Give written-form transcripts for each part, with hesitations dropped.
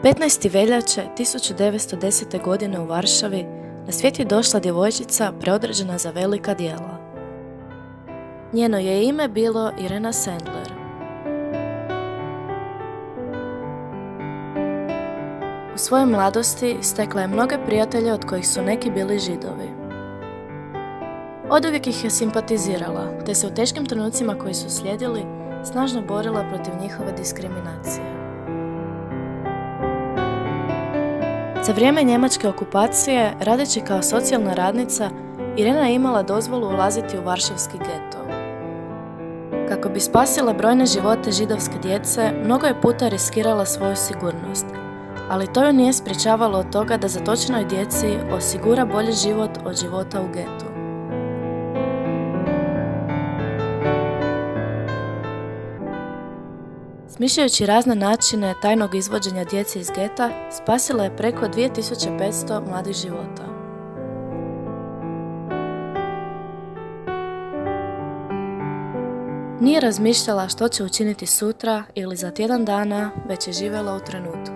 15. veljače 1910. godine u Varšavi na svijet je došla djevojčica preodređena za velika djela. Njeno je ime bilo Irena Sendler. U svojoj mladosti stekla je mnoge prijatelje od kojih su neki bili Židovi. Oduvijek ih je simpatizirala, te se u teškim trenucima koji su slijedili snažno borila protiv njihove diskriminacije. Za vrijeme njemačke okupacije, radeći kao socijalna radnica, Irena je imala dozvolu ulaziti u varšavski geto. Kako bi spasila brojne živote židovske djece, mnogo je puta riskirala svoju sigurnost, ali to ju nije sprječavalo od toga da zatočenoj djeci osigura bolji život od života u getu. Smišljajući razne načine tajnog izvođenja djece iz geta, spasila je preko 2500 mladih života. Nije razmišljala što će učiniti sutra ili za tjedan dana, već je živjela u trenutku.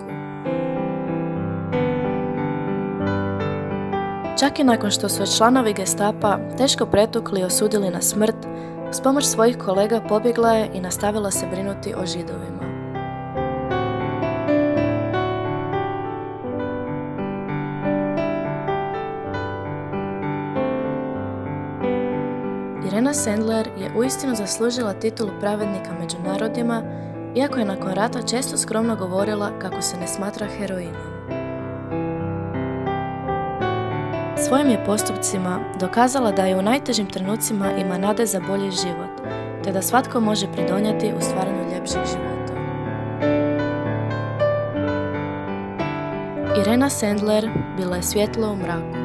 Čak i nakon što su je članovi gestapa teško pretukli i osudili na smrt, s pomoć svojih kolega pobjegla je i nastavila se brinuti o Židovima. Irena Sendler je uistinu zaslužila titulu pravednika među narodima, iako je nakon rata često skromno govorila kako se ne smatra heroinom. Svojim je postupcima dokazala da je u najtežim trenucima ima nade za bolji život, te da svatko može pridonijeti u stvaranju ljepšeg života. Irena Sendler bila je svjetlo u mraku.